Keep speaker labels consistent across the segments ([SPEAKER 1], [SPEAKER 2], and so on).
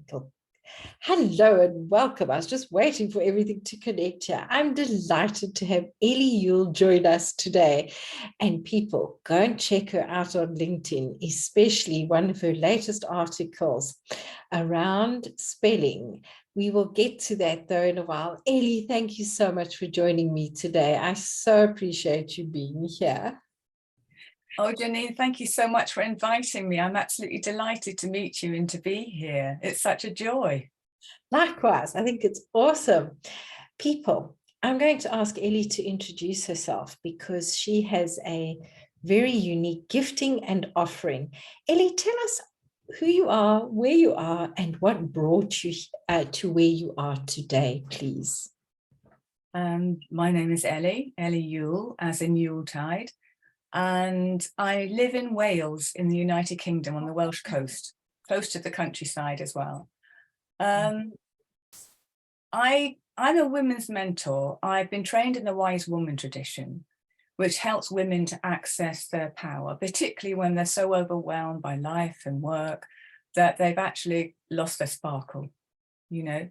[SPEAKER 1] technical. Hello and welcome. I was just waiting for everything to connect here. I'm delighted to have Elly Yule join us today. And people, go and check her out on LinkedIn, especially one of her latest articles around spelling. We will get to that though in a while. Elly, thank you so much for joining me today. I so appreciate you being here.
[SPEAKER 2] Oh, Janine, thank you so much for inviting me. I'm absolutely delighted to meet you and to be here. It's such a joy.
[SPEAKER 1] Likewise, I think it's awesome. People, I'm going to ask Elly to introduce herself because she has a very unique gifting and offering. Elly, tell us who you are, where you are, and what brought you to where you are today, please.
[SPEAKER 2] My name is Elly Yule, as in Yuletide. And I live in Wales in the United Kingdom on the Welsh coast, close to the countryside as well. I'm a women's mentor. I've been trained in the wise woman tradition, which helps women to access their power, particularly when they're so overwhelmed by life and work that they've actually lost their sparkle, you know.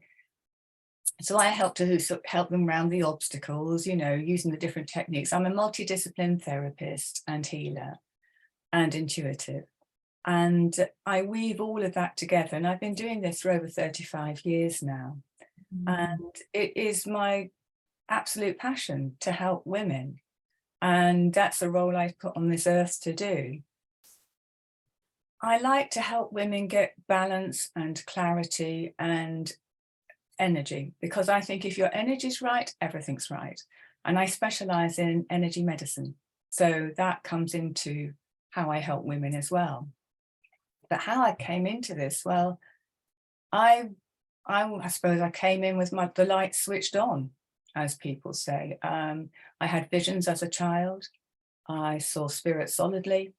[SPEAKER 2] So I help them around the obstacles, you know, using the different techniques. I'm a multidiscipline therapist and healer and intuitive. And I weave all of that together. And I've been doing this for over 35 years now. And it is my absolute passion to help women. And that's the role I put on this earth to do. I like to help women get balance and clarity and energy, because I think if your energy's right, everything's right. And I specialize in energy medicine. So that comes into how I help women as well. But how I came into this, well, I suppose I came in with the light switched on, as people say. I had visions as a child. I saw spirit solidly.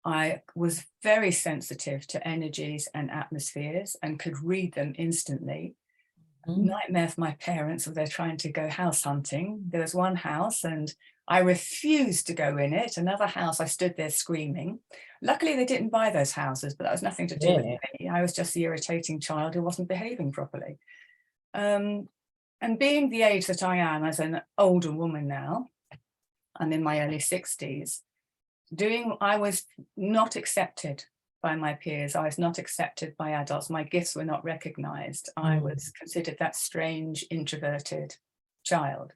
[SPEAKER 2] I was very sensitive to energies and atmospheres and could read them instantly. Nightmare for my parents if they're trying to go house hunting. There was one house and I refused to go in it. Another house, I stood there screaming. Luckily, they didn't buy those houses, but that was nothing to do with me. I was just the irritating child who wasn't behaving properly. And being the age that I am as an older woman now, I'm in my early 60s, I was not accepted by my peers. I was not accepted by adults. My gifts were not recognized. I was considered that strange, introverted child.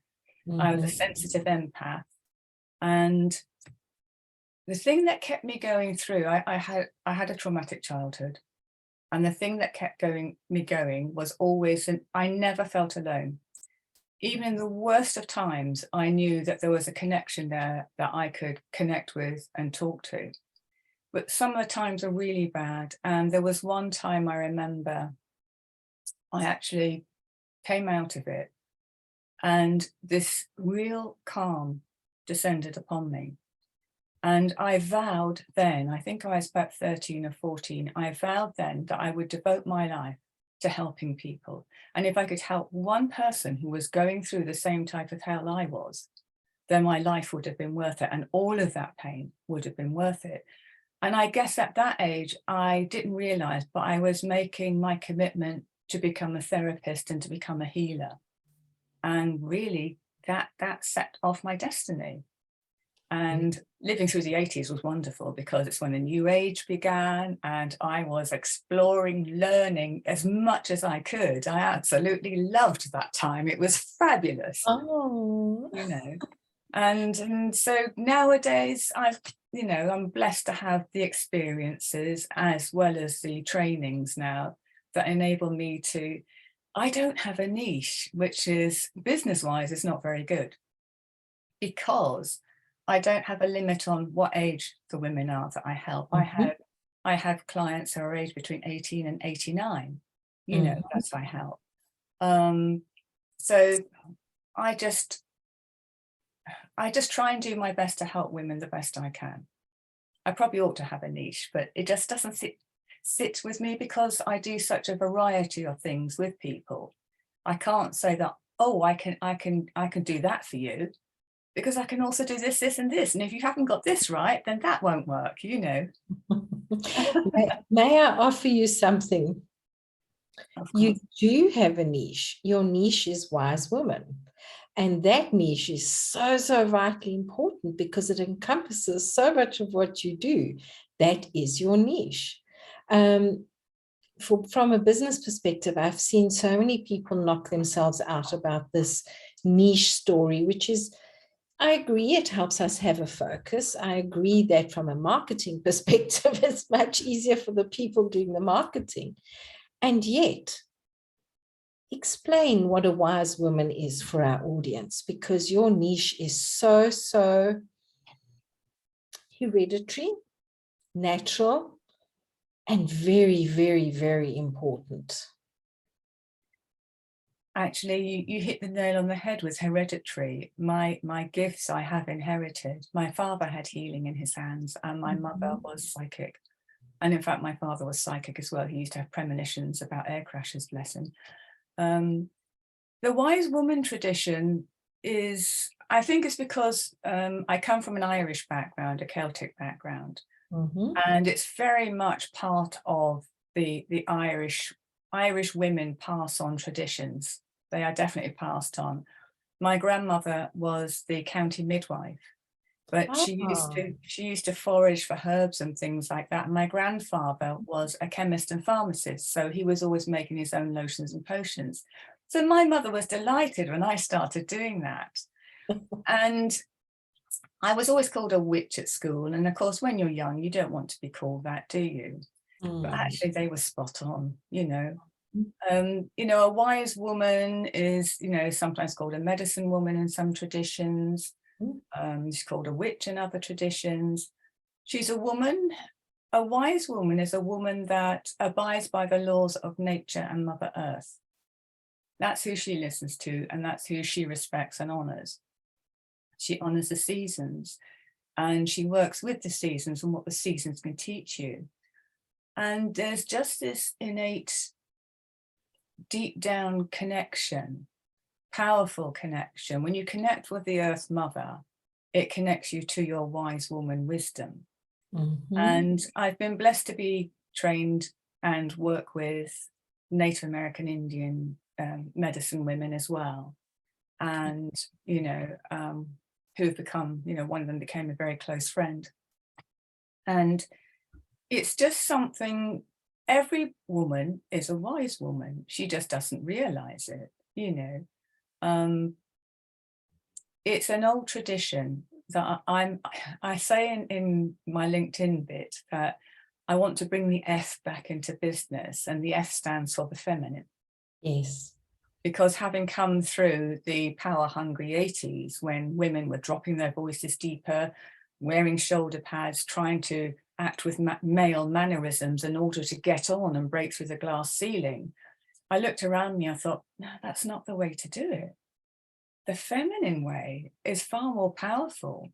[SPEAKER 2] I was a sensitive empath. And the thing that kept me going through, I had a traumatic childhood. And the thing that kept me going was always, I never felt alone. Even in the worst of times, I knew that there was a connection there that I could connect with and talk to. But some of the times are really bad. And there was one time I remember I actually came out of it and this real calm descended upon me. And I vowed then, I think I was about 13 or 14, I vowed then that I would devote my life to helping people. And if I could help one person who was going through the same type of hell I was, then my life would have been worth it. And all of that pain would have been worth it. And I guess at that age, I didn't realize, but I was making my commitment to become a therapist and to become a healer. And really, that set off my destiny. And living through the 80s was wonderful because it's when the new age began and I was exploring, learning as much as I could. I absolutely loved that time. It was fabulous. Oh, you know. And so nowadays I'm blessed to have the experiences as well as the trainings now that enable me to, I don't have a niche, which is business-wise is not very good because I don't have a limit on what age the women are that I help. I have clients who are aged between 18 and 89, that's I help. So I just try and do my best to help women the best I can. I probably ought to have a niche, but it just doesn't sit with me because I do such a variety of things with people. I can't say that, oh, I can do that for you, because I can also do this, this, and this. And if you haven't got this right, then that won't work,
[SPEAKER 1] May I offer you something?
[SPEAKER 2] of
[SPEAKER 1] You
[SPEAKER 2] course.
[SPEAKER 1] do have a niche. Your niche is wise woman. And that niche is so, so vitally important because it encompasses so much of what you do. That is your niche. Um, from a business perspective, I've seen so many people knock themselves out about this niche story, which is, I agree, it helps us have a focus. I agree that from a marketing perspective, it's much easier for the people doing the marketing. And yet, explain what a wise woman is for our audience, because your niche is so, so hereditary, natural, and very, very, very important.
[SPEAKER 2] Actually, you hit the nail on the head with hereditary. My gifts I have inherited. My father had healing in his hands, and my mother was psychic. And in fact, my father was psychic as well. He used to have premonitions about air crashes, bless him. The wise woman tradition is, I think it's because I come from an Irish background, a Celtic background, and it's very much part of the Irish women pass on traditions. They are definitely passed on. My grandmother was the county midwife, but she used to forage for herbs and things like that. And my grandfather was a chemist and pharmacist, so he was always making his own lotions and potions. So my mother was delighted when I started doing that. And I was always called a witch at school. And of course, when you're young, you don't want to be called that, do you? But actually they were spot on, you know. A wise woman is, sometimes called a medicine woman in some traditions. She's called a witch in other traditions. She's a woman. A wise woman is a woman that abides by the laws of nature and Mother Earth. That's who she listens to, and that's who she respects and honors. She honors the seasons, and she works with the seasons and what the seasons can teach you. And there's just this innate, deep down connection, powerful connection. When you connect with the Earth Mother, it connects you to your wise woman wisdom. And I've been blessed to be trained and work with Native American Indian medicine women as well. And, who've become, one of them became a very close friend. And it's just something, every woman is a wise woman. She just doesn't realize it, It's an old tradition that I say in my LinkedIn bit that I want to bring the F back into business, and the F stands for the feminine.
[SPEAKER 1] Yes.
[SPEAKER 2] Because having come through the power-hungry 80s, when women were dropping their voices deeper, wearing shoulder pads, trying to act with male mannerisms in order to get on and break through the glass ceiling, I looked around me, I thought, no, that's not the way to do it. The feminine way is far more powerful.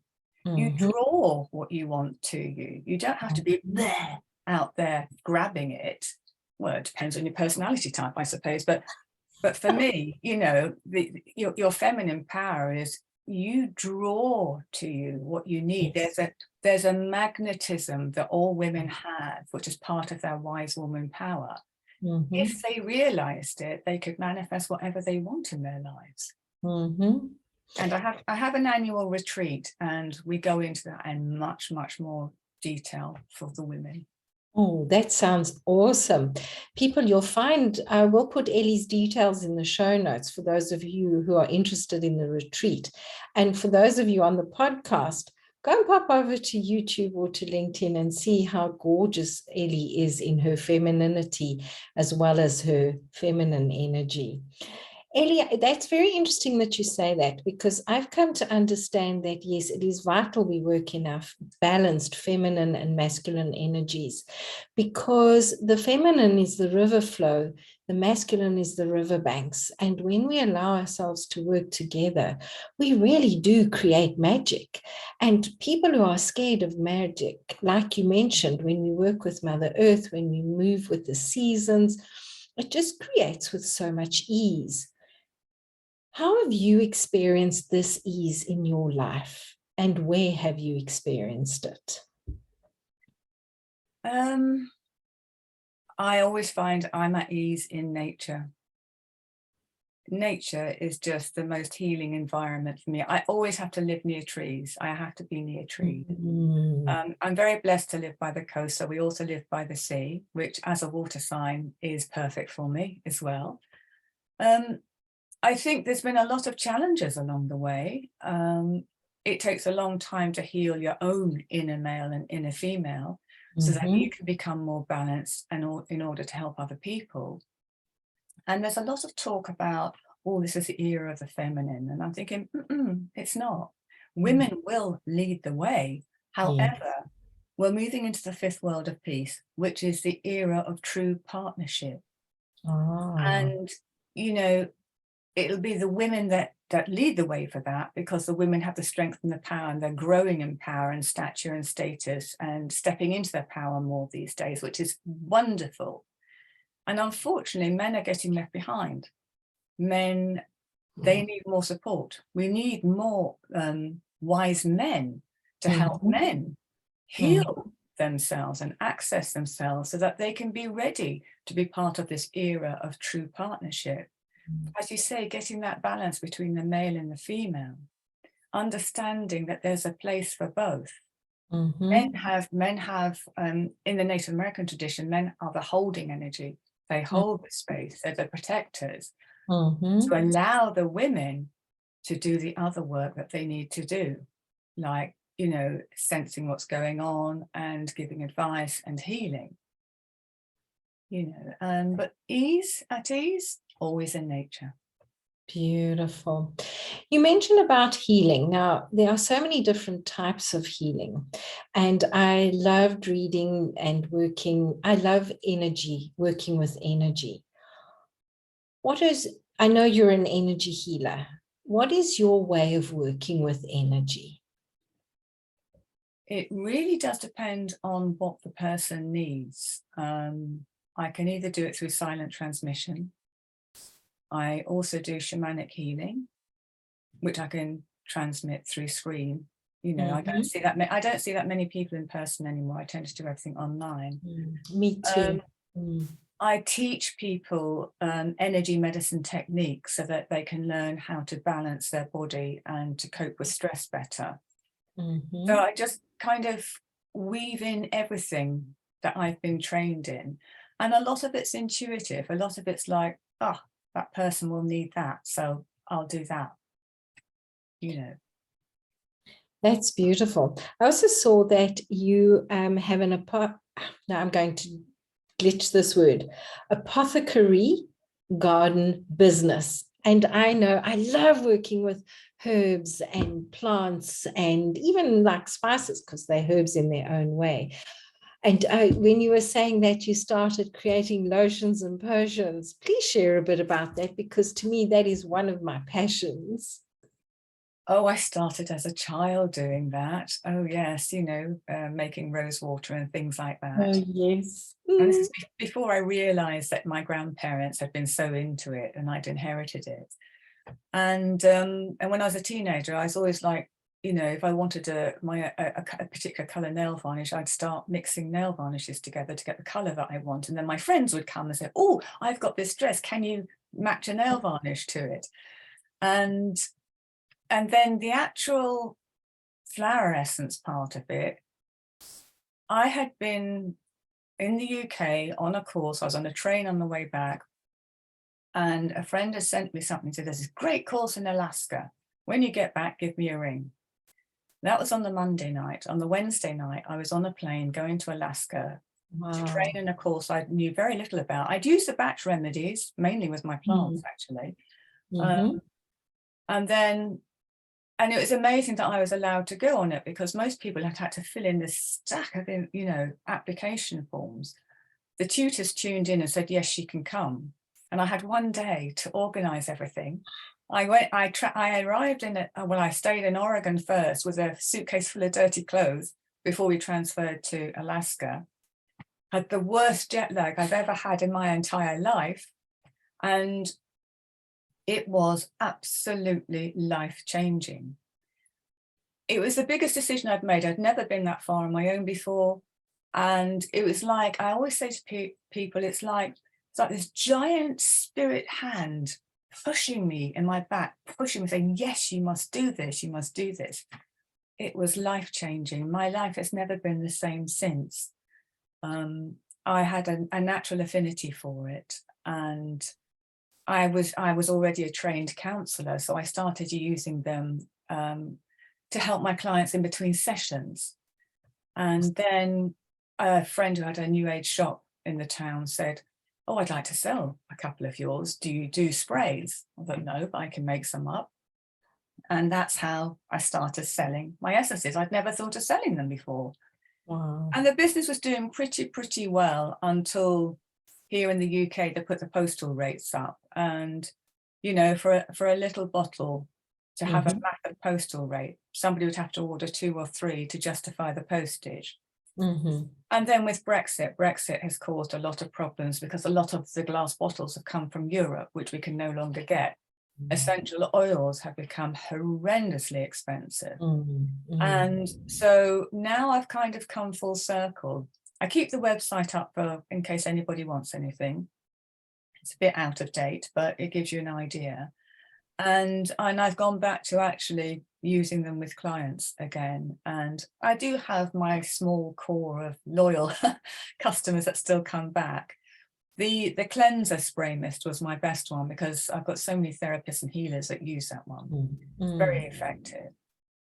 [SPEAKER 2] You draw what you want to you. You don't have to be there, out there grabbing it. Well, it depends on your personality type, I suppose. But for me, your feminine power is you draw to you what you need. Yes. There's a magnetism that all women have, which is part of their wise woman power. If they realized it, they could manifest whatever they want in their lives. And I have an annual retreat, and we go into that in much, much more detail for the women.
[SPEAKER 1] Oh, that sounds awesome. People, you'll find, we'll put Elly's details in the show notes for those of you who are interested in the retreat. And for those of you on the podcast, go and pop over to YouTube or to LinkedIn and see how gorgeous Elly is in her femininity as well as her feminine energy. Elly, that's very interesting that you say that, because I've come to understand that, yes, it is vital we work in our balanced feminine and masculine energies, because the feminine is the river flow, the masculine is the river banks. And when we allow ourselves to work together, we really do create magic. And people who are scared of magic, like you mentioned, when we work with Mother Earth, when we move with the seasons, it just creates with so much ease. How have you experienced this ease in your life, and where have you experienced it?
[SPEAKER 2] I always find I'm at ease in nature. Nature is just the most healing environment for me. I always have to live near trees. I have to be near trees. I'm very blessed to live by the coast, so we also live by the sea, which as a water sign is perfect for me as well. I think there's been a lot of challenges along the way. It takes a long time to heal your own inner male and inner female, so that you can become more balanced and in order to help other people. And there's a lot of talk about, oh, this is the era of the feminine. And I'm thinking, it's not. Women will lead the way. However, we're moving into the fifth world of peace, which is the era of true partnership. And, you know, it'll be the women that lead the way for that, because the women have the strength and the power, and they're growing in power and stature and status and stepping into their power more these days, which is wonderful. And unfortunately, men are getting left behind. Men, they need more support. We need more wise men to help men heal themselves and access themselves so that they can be ready to be part of this era of true partnership. As you say, getting that balance between the male and the female, understanding that there's a place for both. Men have in the Native American tradition, men are the holding energy. They hold the space, they're the protectors, to allow the women to do the other work that they need to do, like, you know, sensing what's going on and giving advice and healing, you know, but at ease, always in nature.
[SPEAKER 1] Beautiful. You mentioned about healing. Now, there are so many different types of healing, and I loved reading and working. I love energy, working with energy. I know you're an energy healer. What is your way of working with energy?
[SPEAKER 2] It really does depend on what the person needs. I can either do it through silent transmission. I also do shamanic healing, which I can transmit through screen. You know, I don't see that many people in person anymore. I tend to do everything online.
[SPEAKER 1] Me too.
[SPEAKER 2] I teach people energy medicine techniques so that they can learn how to balance their body and to cope with stress better. So I just kind of weave in everything that I've been trained in. And a lot of it's intuitive. A lot of it's like, oh, that person will need that, so I'll do that, you know.
[SPEAKER 1] That's beautiful. I also saw that you have now I'm going to glitch this word, apothecary garden business. And I know I love working with herbs and plants and even like spices, because they're herbs in their own way. And when you were saying that you started creating lotions and potions, please share a bit about that, because to me, that is one of my passions.
[SPEAKER 2] Oh, I started as a child doing that. Oh, yes, you know, making rose water and things like that.
[SPEAKER 1] Oh, yes.
[SPEAKER 2] And this is before I realized that my grandparents had been so into it and I'd inherited it. And when I was a teenager, I was always like, you know, if I wanted a particular color nail varnish, I'd start mixing nail varnishes together to get the color that I want. And then my friends would come and say, oh, I've got this dress. Can you match a nail varnish to it? And then the actual flower essence part of it, I had been in the UK on a course. I was on a train on the way back, and a friend has sent me something. Said, there's this great course in Alaska. When you get back, give me a ring. That was on the Monday night. On the Wednesday night, I was on a plane going to Alaska to train in a course I knew very little about. I'd used the batch remedies, mainly with my plants, actually. And it was amazing that I was allowed to go on it, because most people had to fill in this stack of, you know, application forms. The tutors tuned in and said, yes, she can come. And I had one day to organize everything. I arrived in it. Well, I stayed in Oregon first with a suitcase full of dirty clothes before we transferred to Alaska. Had the worst jet lag I've ever had in my entire life. And it was absolutely life-changing. It was the biggest decision I'd made. I'd never been that far on my own before. And it was like, I always say to people, it's like this giant spirit hand pushing me in my back, pushing me, saying, yes, you must do this, you must do this. It was life-changing. My life has never been the same since. I had a natural affinity for it, and I was already a trained counsellor, so I started using them to help my clients in between sessions. And then a friend who had a new age shop in the town said, oh, I'd like to sell a couple of yours. Do you do sprays? I thought, no, but I can make some up. And that's how I started selling my essences. I'd never thought of selling them before.
[SPEAKER 1] Wow.
[SPEAKER 2] And the business was doing pretty well until here in the UK, they put the postal rates up. And, you know, for a little bottle to have a massive postal rate, somebody would have to order 2 or 3 to justify the postage. And then with Brexit has caused a lot of problems because a lot of the glass bottles have come from Europe, which we can no longer get. Essential oils have become horrendously expensive. And so now I've kind of come full circle. I keep the website up in case anybody wants anything. It's a bit out of date, but it gives you an idea. And I've gone back to actually using them with clients again. And I do have my small core of loyal customers that still come back. The cleanser spray mist was my best one because I've got so many therapists and healers that use that one. It's very effective.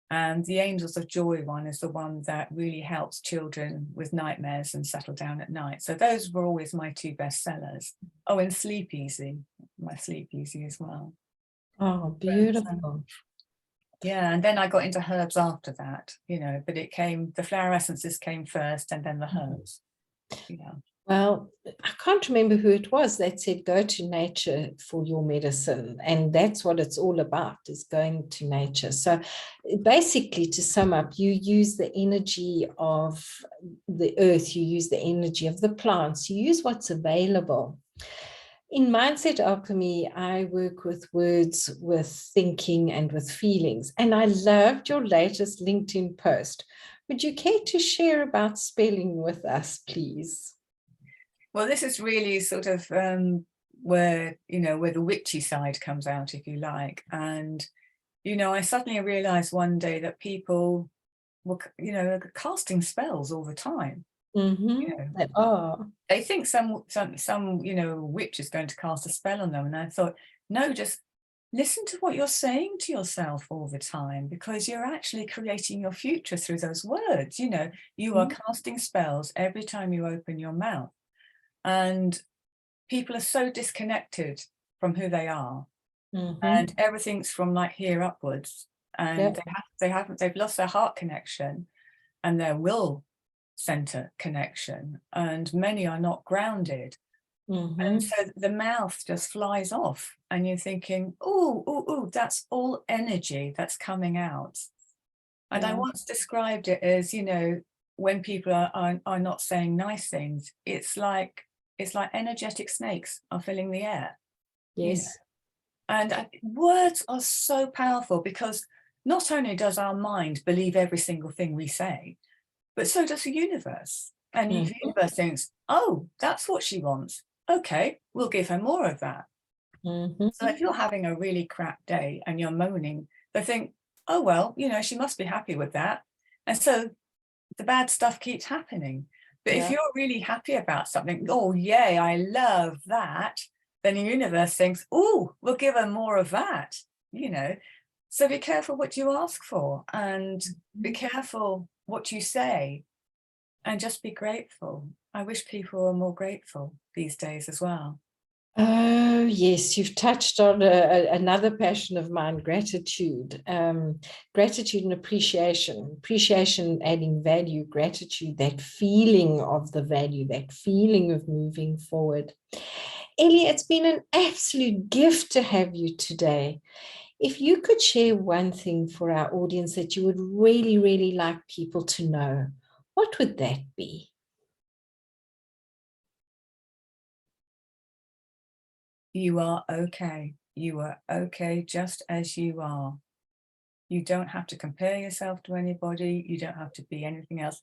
[SPEAKER 2] And the Angels of Joy one is the one that really helps children with nightmares and settle down at night. So those were always my 2 best sellers. Oh, and Sleep Easy, my Sleep Easy as well.
[SPEAKER 1] Oh, beautiful.
[SPEAKER 2] Yeah, and then I got into herbs after that, you know, but the flower essences came first and then the herbs. Yeah.
[SPEAKER 1] Well, I can't remember who it was that said, go to nature for your medicine. And that's what it's all about, is going to nature. So basically, to sum up, you use the energy of the earth, you use the energy of the plants, you use what's available. In Mindset Alchemy, I work with words, with thinking, and with feelings. And I loved your latest LinkedIn post. Would you care to share about spelling with us, please?
[SPEAKER 2] Well, this is really sort of where the witchy side comes out, if you like. And, you know, I suddenly realized one day that people were, casting spells all the time. They think some witch is going to cast a spell on them, and I thought, no, just listen to what you're saying to yourself all the time, because you're actually creating your future through those words. You are casting spells every time you open your mouth, and people are so disconnected from who they are, and everything's from like here upwards, and they've lost their heart connection and their will center connection, and many are not grounded. And so the mouth just flies off, and you're thinking, oh, that's all energy that's coming out. And I once described it as, when people are not saying nice things, it's like energetic snakes are filling the air.
[SPEAKER 1] Yes.
[SPEAKER 2] And words are so powerful, because not only does our mind believe every single thing we say, but so does the universe. And the universe thinks, oh, that's what she wants. Okay, we'll give her more of that. So if you're having a really crap day and you're moaning, they think, oh, well, she must be happy with that. And so the bad stuff keeps happening. But if you're really happy about something, oh, yay, I love that, then the universe thinks, oh, we'll give her more of that, So be careful what you ask for, and be careful what you say, and just be grateful. I wish people were more grateful these days as well.
[SPEAKER 1] Oh, yes, you've touched on another passion of mine, gratitude. Gratitude and appreciation adding value, gratitude, that feeling of the value, that feeling of moving forward. Elly, it's been an absolute gift to have you today. If you could share one thing for our audience that you would really, really like people to know, what would that be?
[SPEAKER 2] You are okay. You are okay just as you are. You don't have to compare yourself to anybody. You don't have to be anything else.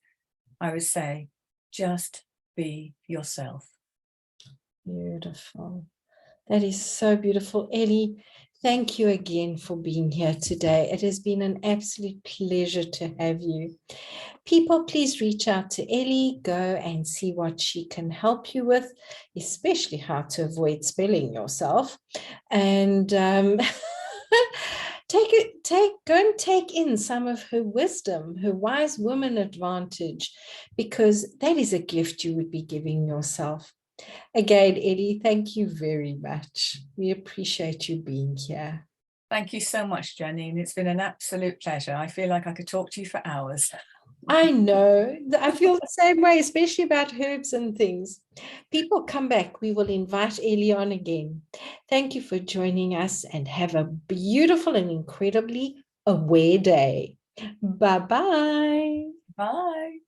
[SPEAKER 2] I would say, Just be yourself.
[SPEAKER 1] Beautiful. That is so beautiful. Elly, thank you again for being here today. It has been an absolute pleasure to have you. People, please reach out to Elly, go and see what she can help you with, especially how to avoid spelling yourself. And go and take in some of her wisdom, her wise woman advantage, because that is a gift you would be giving yourself. Again, Elly, thank you very much. We appreciate you being here.
[SPEAKER 2] Thank you so much, Janine. It's been an absolute pleasure. I feel like I could talk to you for hours.
[SPEAKER 1] I know. I feel the same way, especially about herbs and things. People, come back. We will invite Elly on again. Thank you for joining us, and have a beautiful and incredibly aware day. Bye-bye.
[SPEAKER 2] Bye.